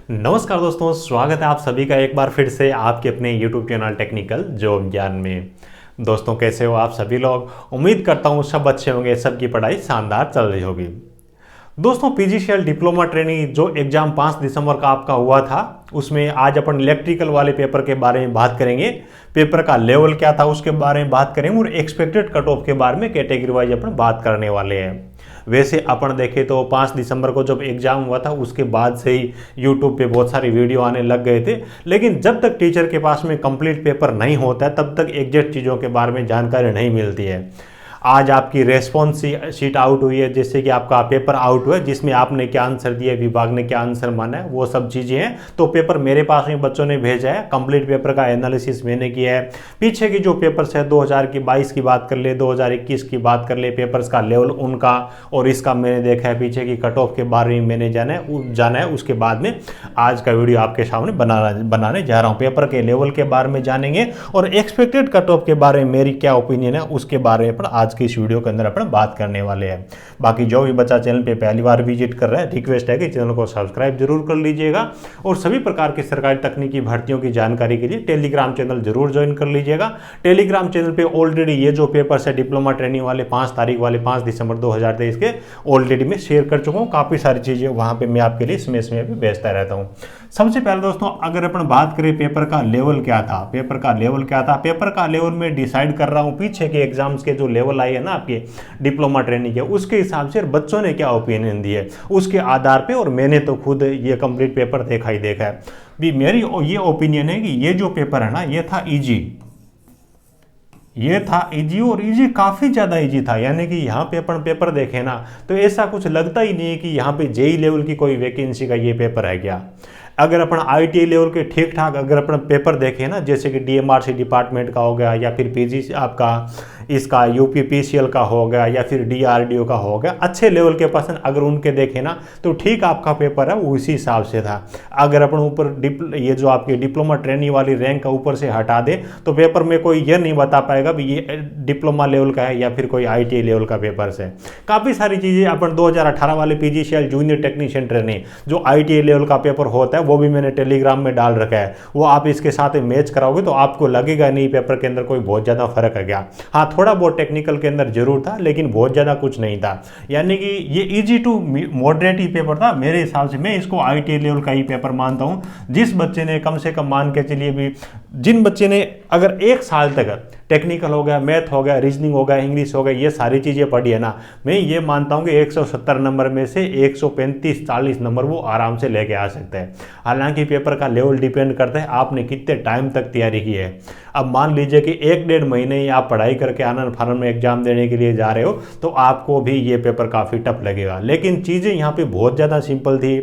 नमस्कार दोस्तों, स्वागत है आप सभी का एक बार फिर से आपके अपने YouTube चैनल टेक्निकल जॉब ज्ञान में। दोस्तों कैसे हो आप सभी लोग। उम्मीद करता हूँ सब अच्छे होंगे, सबकी पढ़ाई शानदार चल रही होगी। दोस्तों पीजीसीएल डिप्लोमा ट्रेनिंग जो एग्जाम 5 दिसंबर का आपका हुआ था, उसमें आज अपन इलेक्ट्रिकल वाले पेपर के बारे में बात करेंगे। पेपर का लेवल क्या था उसके बारे में बात करेंगे और एक्सपेक्टेड कट ऑफ के बारे में कैटेगरी वाइज अपन बात करने वाले हैं। वैसे अपन देखें तो 5 दिसंबर को जब एग्जाम हुआ था उसके बाद से ही यूट्यूब पे बहुत सारी वीडियो आने लग गए थे, लेकिन जब तक टीचर के पास में कंप्लीट पेपर नहीं होता है तब तक एग्जैक्ट चीज़ों के बारे में जानकारी नहीं मिलती है। आज आपकी रेस्पॉन्स शीट आउट हुई है, जैसे कि आपका पेपर आउट हुआ है जिसमें आपने क्या आंसर दिया, विभाग ने क्या आंसर माना है, वो सब चीज़ें हैं। तो पेपर मेरे पास में बच्चों ने भेजा है, कंप्लीट पेपर का एनालिसिस मैंने किया है। पीछे की जो पेपर्स है 2022 की बात कर ले, 2021 की बात कर ले, पेपर्स का लेवल उनका और इसका मैंने देखा है। पीछे की कट ऑफ के बारे में मैंने जाना है। उसके बाद में आज का वीडियो आपके सामने बनाने जा रहा हूँ। पेपर के लेवल के बारे में जानेंगे और एक्सपेक्टेड कट ऑफ के बारे में मेरी क्या ओपिनियन है उसके बारे में आज की इस वीडियो के अंदर अपन बात करने वाले हैं। बाकी जो भी बच्चा चैनल पे पहली बार विजिट कर रहा है, रिक्वेस्ट है कि चैनल को सब्सक्राइब जरूर कर लीजिएगा और सभी प्रकार की सरकारी तकनीकी भर्तियों की जानकारी के लिए टेलीग्राम चैनल जरूर ज्वाइन कर लीजिएगा। टेलीग्राम चैनल पे ऑलरेडी ये जो पेपर्स है डिप्लोमा ट्रेनिंग वाले 5 तारीख वाले 5 दिसंबर 2023 के ऑलरेडी मैं शेयर कर चुका हूँ। काफ़ी सारी चीज़ें वहाँ पे मैं आपके लिए इसमें भी भेजता रहता हूँ। सबसे पहले दोस्तों अगर अपन बात करें पेपर का लेवल क्या था, पेपर का लेवल में डिसाइड कर रहा हूँ पीछे के एग्जाम्स के जो लेवल आए हैं ना आपके डिप्लोमा ट्रेनिंग के, उसके हिसाब से बच्चों ने क्या ओपिनियन दिए उसके आधार पे, और मैंने तो खुद ये कंप्लीट पेपर देखा है। भी मेरी ये ओपिनियन है कि ये जो पेपर है ना ये था इजी और इजी काफ़ी ज़्यादा इजी था। यानी कि यहाँ पे अपन पेपर देखें ना तो ऐसा कुछ लगता ही नहीं है कि यहाँ पे जेई लेवल की कोई वैकेंसी का ये पेपर है क्या। अगर अपन आईटीआई लेवल के ठीक ठाक अगर अपन पेपर देखें ना, जैसे कि डीएमआरसी डिपार्टमेंट का हो गया या फिर पीजी आपका इसका यूपीपीसीएल का हो गया या फिर डीआरडीओ का हो गया, अच्छे लेवल के पर्सन अगर उनके देखें ना तो ठीक आपका पेपर है वो उसी हिसाब से था। अगर अपन ऊपर ये जो आपकी डिप्लोमा ट्रेनिंग वाली रैंक का ऊपर से हटा दे तो पेपर में कोई ये नहीं बता पाएगा भी ये डिप्लोमा लेवल का है या फिर कोई आईटीआई लेवल का पेपर से। काफ़ी सारी चीज़ें अपन 2018 वाले पीजीसीएल जूनियर टेक्नीशियन ट्रेनिंग जो आईटीआई लेवल का पेपर होता है वो भी मैंने टेलीग्राम में डाल रखा है। वो आप इसके साथ मैच कराओगे तो आपको लगेगा नहीं पेपर के अंदर कोई बहुत ज़्यादा फर्क है क्या। हाँ थोड़ा बहुत टेक्निकल के अंदर जरूर था लेकिन बहुत ज़्यादा कुछ नहीं था। यानी कि ये इजी टू मॉडरेट ही पेपर था मेरे हिसाब से। मैं इसको आईटीआई लेवल का ही पेपर मानता हूँ। जिस बच्चे ने कम से कम मान के चलिए भी, जिन बच्चे ने अगर 1 साल तक टेक्निकल हो गया, मैथ हो गया, रीजनिंग हो गया, इंग्लिश हो गया, ये सारी चीज़ें पढ़ी है ना, मैं ये मानता हूँ कि 170 नंबर में से 135-40 नंबर वो आराम से लेके आ सकते हैं। हालांकि पेपर का लेवल डिपेंड करता है आपने कितने टाइम तक तैयारी की है। अब मान लीजिए कि 1-1.5 महीने ही आप पढ़ाई करके आनंद फानंद में एग्जाम देने के लिए जा रहे हो तो आपको भी ये पेपर काफ़ी टफ लगेगा। लेकिन चीज़ें यहाँ पे बहुत ज़्यादा सिंपल थी।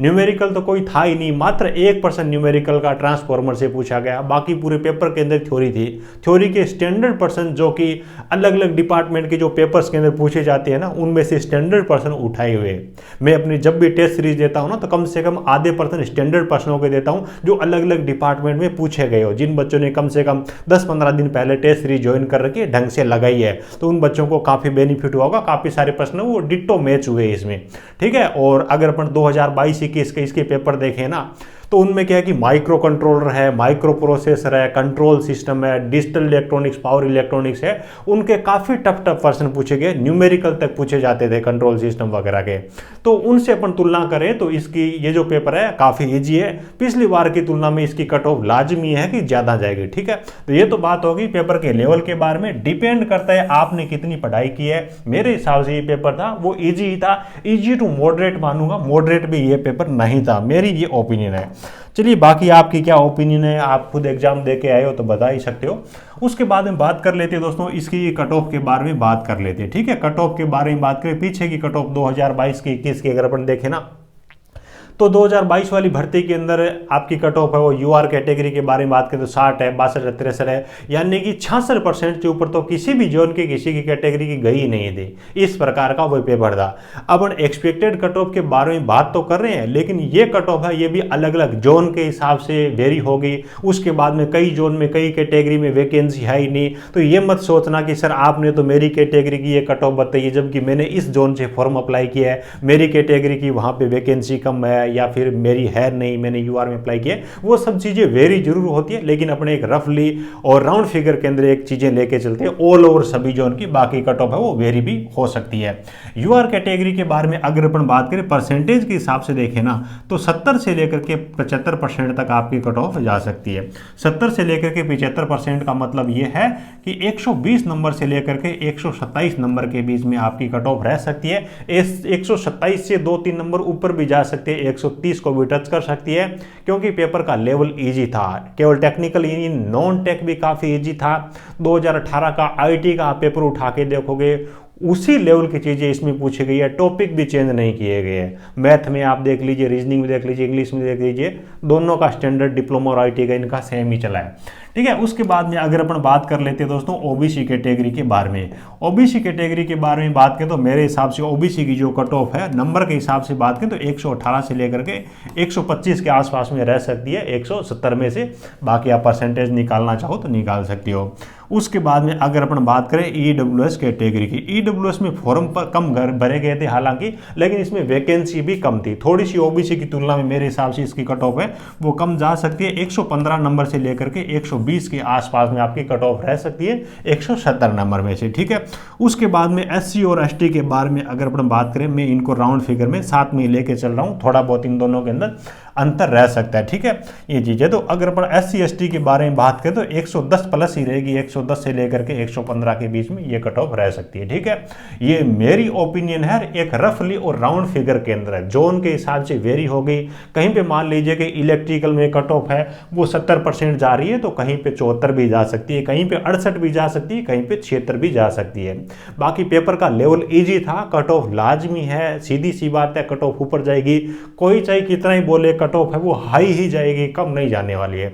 न्यूमेरिकल तो कोई था ही नहीं, मात्र 1% न्यूमेरिकल का ट्रांसफॉर्मर से पूछा गया। बाकी पूरे पेपर के अंदर थ्योरी थी। थ्योरी के स्टैंडर्ड पर्सन जो कि अलग अलग डिपार्टमेंट के जो पेपर्स के अंदर पूछे जाते हैं ना उनमें से स्टैंडर्ड पर्सन उठाए हुए। मैं अपनी जब भी टेस्ट सीरीज देता हूँ ना तो कम से कम आधे % स्टैंडर्ड पर्सनों के देता हूँ जो अलग अलग डिपार्टमेंट में पूछे गए हो। जिन बच्चों ने कम से कम 10-15 दिन पहले टेस्ट सीरीज ज्वाइन कर रखी है, ढंग से लगाई है, तो उन बच्चों को काफ़ी बेनिफिट हुआ होगा। काफ़ी सारे प्रश्न वो डिट्टो मैच हुए इसमें, ठीक है। और अगर अपन 2022-21 के इसके पेपर देखें ना तो उनमें क्या है कि माइक्रो कंट्रोलर है, माइक्रो प्रोसेसर है, कंट्रोल सिस्टम है, डिजिटल इलेक्ट्रॉनिक्स, पावर इलेक्ट्रॉनिक्स है, उनके काफ़ी टफ प्रश्न पूछे गए। न्यूमेरिकल तक पूछे जाते थे कंट्रोल सिस्टम वगैरह के। तो उनसे अपन तुलना करें तो इसकी ये जो पेपर है काफ़ी ईजी है। पिछली बार की तुलना में इसकी कट ऑफ लाजमी है कि ज़्यादा जाएगी, ठीक है। तो ये तो बात होगी पेपर के लेवल के बारे में। डिपेंड करता है आपने कितनी पढ़ाई की है। मेरे हिसाब से ये पेपर था वो ईजी ही था, ईजी टू मॉडरेट मानूंगा, मॉडरेट भी ये पेपर नहीं था, मेरी ये ओपिनियन है। चलिए बाकी आपकी क्या ओपिनियन है, आप खुद एग्जाम दे के आए हो तो बता ही सकते हो। उसके बाद में बात कर लेते हैं दोस्तों इसकी कट ऑफ के बारे में बात कर लेते हैं, ठीक है। कट ऑफ के बारे में बात करें, पीछे की कट ऑफ 2022 की 21 की अगर अपन देखें ना तो 2022 वाली भर्ती के अंदर आपकी कट ऑफ है वो यूआर कैटेगरी के बारे में बात करें तो 60 है, 62 है, 63 है, यानी कि 66% के ऊपर तो किसी भी जोन के किसी की कैटेगरी की गई नहीं थी। इस प्रकार का वो पेपर था। अब एक्सपेक्टेड कट ऑफ के बारे में बात तो कर रहे हैं लेकिन ये कट ऑफ है ये भी अलग अलग जोन के हिसाब से वेरी होगी। उसके बाद में कई जोन में कई कैटेगरी में वैकेंसी है ही नहीं, तो ये मत सोचना कि सर आपने तो मेरी कैटेगरी की ये कट ऑफ बताई है जबकि मैंने इस जोन से फॉर्म अप्लाई किया है, मेरी कैटेगरी की वहाँ पे वैकेंसी कम है है या फिर मेरी है नहीं, मैंने यूआर में अप्लाई किया, वो सब चीज़ें वेरी जरूर होती है, लेकिन अपने एक रफली और राउंड फिगर के अंदर एक चीज़ें लेके चलते हैं। ऑल ओवर सभी जो उनकी बाकी कट ऑफ है वो वेरी भी हो सकती है। यूआर कैटेगरी के बारे में अगर अपन बात करें परसेंटेज के हिसाब से देखें ना, तो 70 से लेकर के 75% तक आपकी कट ऑफ जा सकती है। 70 से लेकर के 75% का मतलब ये है कि 120 नंबर से लेकर के 127 नंबर के बीच में आपकी कट ऑफ रह सकती है। इस 127 से 2-3 नंबर ऊपर भी जा सकते हैं, 130 को भी टच कर सकती है, क्योंकि पेपर का लेवल इजी था। केवल टेक्निकल ही नहीं, नॉन टेक भी काफ़ी इजी था। 2018 का आईटी का आप पेपर उठा के देखोगे, उसी लेवल की चीज़ें इसमें पूछी गई है, टॉपिक भी चेंज नहीं किए गए हैं। मैथ में आप देख लीजिए, रीजनिंग में देख लीजिए, इंग्लिश में देख लीजिए, दोनों का स्टैंडर्ड डिप्लोमा और आईटी का इनका सेम ही चला है। ठीक है, उसके बाद में अगर अपन बात कर लेते हैं दोस्तों ओबीसी कैटेगरी के बारे में। ओबीसी कैटेगरी के बारे में बात करें तो मेरे हिसाब से ओबीसी की जो कट ऑफ है नंबर के हिसाब से बात करें तो 118 से लेकर के 125 के आसपास में रह सकती है, 170 में से। बाकी आप परसेंटेज निकालना चाहो तो निकाल सकते हो। उसके बाद में अगर अपन बात करें ईडब्ल्यूएस कैटेगरी की, ईडब्ल्यूएस में फॉर्म पर कम भरे गए थे हालांकि, लेकिन इसमें वैकेंसी भी कम थी। थोड़ी सी ओबीसी की तुलना में मेरे हिसाब से इसकी कट ऑफ है वो कम जा सकती है। 115 नंबर से लेकर के 120 के आसपास में आपकी कट ऑफ रह सकती है 170 नंबर में से। ठीक है, उसके बाद में एससी और एसटी के बारे में अगर अपन बात करें, मैं इनको राउंड फिगर में साथ में लेके चल रहा हूँ, थोड़ा बहुत इन दोनों के अंदर अंतर रह सकता है। ठीक है, ये चीज़ है। तो अगर अपन एससी एसटी के बारे में बात करें तो 110 प्लस ही रहेगी, 110 से लेकर के 115 के बीच में ये कट ऑफ रह सकती है। ठीक है, ये मेरी ओपिनियन है, एक रफली और राउंड फिगर के अंदर है, जोन के हिसाब से वेरी हो गई। कहीं पे मान लीजिए कि इलेक्ट्रिकल में कट ऑफ है वो 70% जा रही है, तो कहीं पे 74 भी जा सकती है, कहीं पे 68 भी जा सकती है, कहीं पे 76 भी जा सकती है। बाकी पेपर का लेवल ईजी था, कट ऑफ लाजमी है, सीधी सी बात है, कट ऑफ ऊपर जाएगी। कोई चाहे कितना ही बोले, कट ऑफ है वो हाई ही जाएगी, कम नहीं जाने वाली है।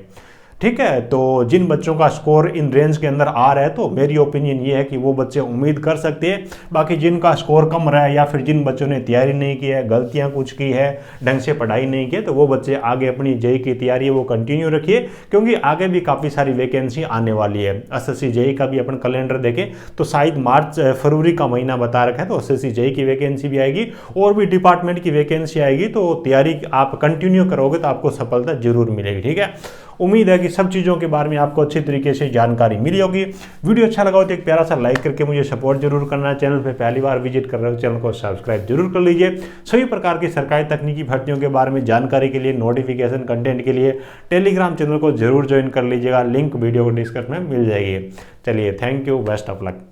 ठीक है, तो जिन बच्चों का स्कोर इन रेंज के अंदर आ रहा है तो मेरी ओपिनियन ये है कि वो बच्चे उम्मीद कर सकते हैं। बाकी जिनका स्कोर कम रहा है या फिर जिन बच्चों ने तैयारी नहीं की है, गलतियां कुछ की है, ढंग से पढ़ाई नहीं की है, तो वो बच्चे आगे अपनी जेई की तैयारी है वो कंटिन्यू रखिए, क्योंकि आगे भी काफ़ी सारी वैकेंसी आने वाली है। एसएससी जेई का भी अपन कैलेंडर देखें तो शायद मार्च फरवरी का महीना बता रखा है, तो एसएससी जेई की वैकेंसी भी आएगी और भी डिपार्टमेंट की वैकेंसी आएगी। तो तैयारी आप कंटिन्यू करोगे तो आपको सफलता जरूर मिलेगी। ठीक है, उम्मीद है कि सब चीज़ों के बारे में आपको अच्छी तरीके से जानकारी मिली होगी। वीडियो अच्छा लगा हो तो एक प्यारा सा लाइक करके मुझे सपोर्ट जरूर करना। चैनल पे पहली बार विजिट कर रहे हो, चैनल को सब्सक्राइब जरूर कर लीजिए। सभी प्रकार की सरकारी तकनीकी भर्तियों के बारे में जानकारी के लिए, नोटिफिकेशन कंटेंट के लिए टेलीग्राम चैनल को जरूर ज्वाइन कर लीजिएगा। लिंक वीडियो को डिस्क्रिप्शन में मिल जाएगी। चलिए, thank you, best of luck.